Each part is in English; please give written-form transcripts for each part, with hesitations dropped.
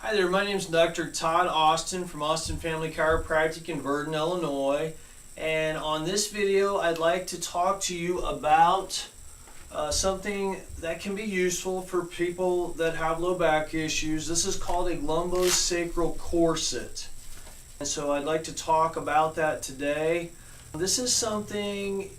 Hi there, my name is Dr. Todd Austin from Austin Family Chiropractic in Verdon, Illinois. And on this video, I'd like to talk to you about something that can be useful for people that have low back issues. This is called a lumbosacral corset. And so I'd like to talk about that today. This is something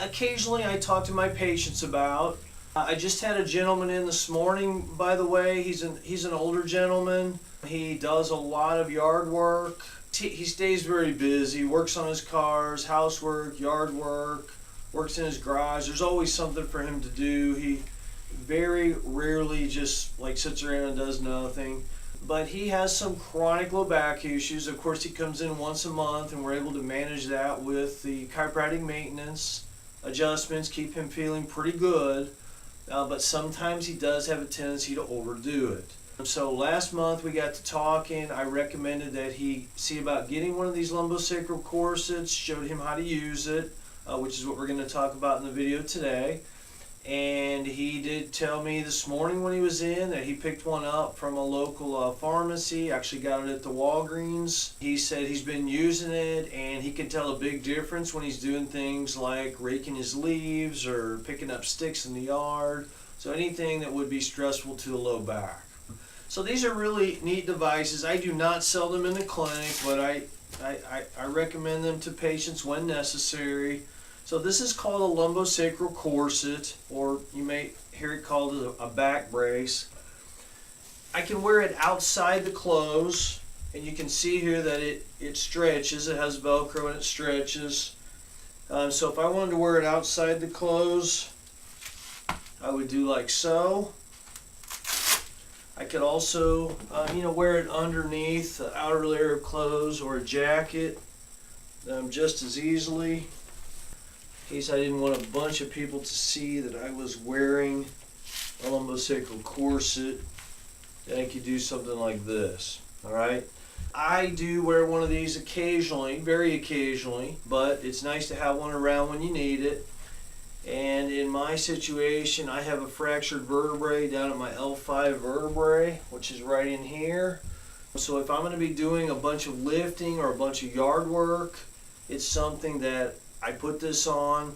occasionally I talk to my patients about. I just had a gentleman in this morning, by the way. He's an older gentleman. He does a lot of yard work. He stays very busy, works on his cars, housework, yard work, works in his garage. There's always something for him to do. He very rarely just sits around and does nothing. But he has some chronic low back issues. Of course, he comes in once a month and we're able to manage that with the chiropractic maintenance adjustments, keep him feeling pretty good. But sometimes he does have a tendency to overdo it. So last month we got to talking. I recommended that he see about getting one of these lumbosacral corsets, showed him how to use it, which is what we're going to talk about in the video today. And he did tell me this morning when he was in that he picked one up from a local pharmacy, actually got it at the Walgreens. He said he's been using it and he can tell a big difference when he's doing things like raking his leaves or picking up sticks in the yard. So anything that would be stressful to the low back. So these are really neat devices. I do not sell them in the clinic, but I recommend them to patients when necessary. So this is called a lumbosacral corset, or you may hear it called a back brace. I can wear it outside the clothes, and you can see here that it stretches. It has Velcro and it stretches. So if I wanted to wear it outside the clothes, I would do like so. I could also, wear it underneath the outer layer of clothes or a jacket just as easily. In case I didn't want a bunch of people to see that I was wearing a lumbosacral corset, then I could do something like this. Alright? I do wear one of these occasionally, very occasionally, but it's nice to have one around when you need it. And in my situation, I have a fractured vertebrae down at my L5 vertebrae, which is right in here. So if I'm going to be doing a bunch of lifting or a bunch of yard work, it's something that I put this on.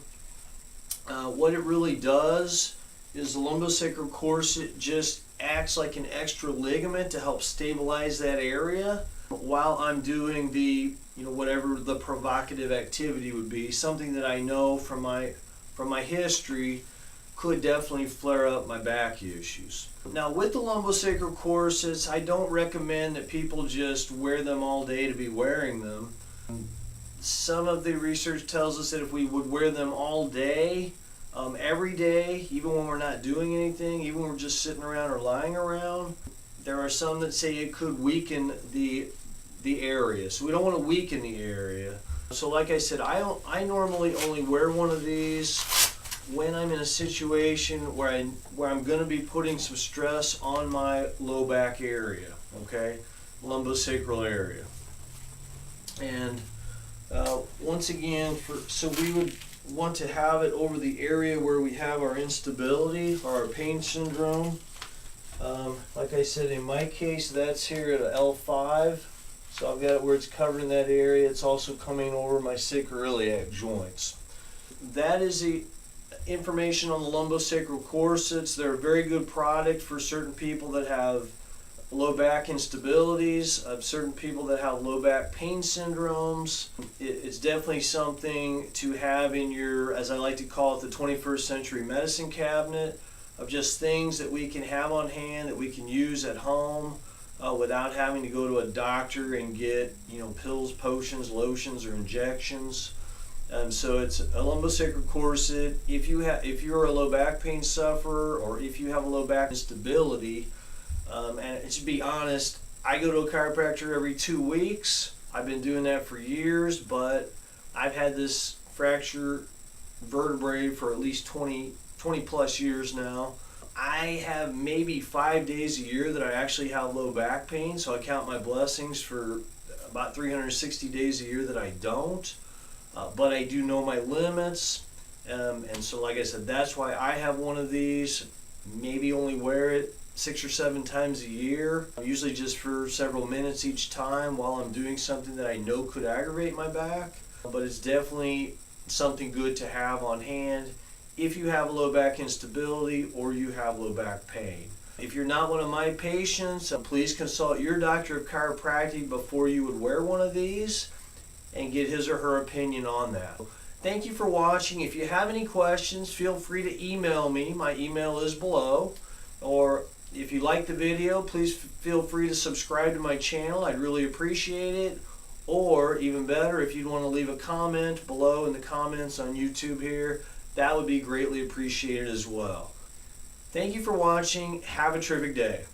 What it really does is the lumbosacral corset just acts like an extra ligament to help stabilize that area while I'm doing the, whatever the provocative activity would be, something that I know from my history could definitely flare up my back issues. Now with the lumbosacral corsets, I don't recommend that people just wear them all day to be wearing them. Some of the research tells us that if we would wear them all day, every day, even when we're not doing anything, even when we're just sitting around or lying around, there are some that say it could weaken the area. So we don't want to weaken the area. So like I said, I normally only wear one of these when I'm in a situation where I'm going to be putting some stress on my low back area, okay, lumbosacral area. And once again, so we would want to have it over the area where we have our instability or our pain syndrome. Like I said, in my case, that's here at L5. So I've got it where it's covering that area. It's also coming over my sacroiliac joints. That is the information on the lumbosacral corsets. They're a very good product for certain people that have low back instabilities, of certain people that have low back pain syndromes. It's definitely something to have in your, as I like to call it, the 21st century medicine cabinet of just things that we can have on hand that we can use at home without having to go to a doctor and get pills, potions, lotions, or injections. So it's a lumbosacral corset. If you're a low back pain sufferer, or if you have a low back instability, and to be honest, I go to a chiropractor every 2 weeks. I've been doing that for years, but I've had this fracture vertebrae for at least 20 plus years now. I have maybe 5 days a year that I actually have low back pain, so I count my blessings for about 360 days a year that I don't. But I do know my limits, and so like I said, that's why I have one of these. Maybe only wear it 6 or 7 times a year, usually just for several minutes each time while I'm doing something that I know could aggravate my back. But it's definitely something good to have on hand if you have low back instability or you have low back pain. If you're not one of my patients, please consult your doctor of chiropractic before you would wear one of these and get his or her opinion on that. Thank you for watching. If you have any questions, feel free to email me. My email is below. Or if you like the video, please feel free to subscribe to my channel. I'd really appreciate it. Or even better, if you'd want to leave a comment below in the comments on YouTube here, that would be greatly appreciated as well. Thank you for watching. Have a terrific day.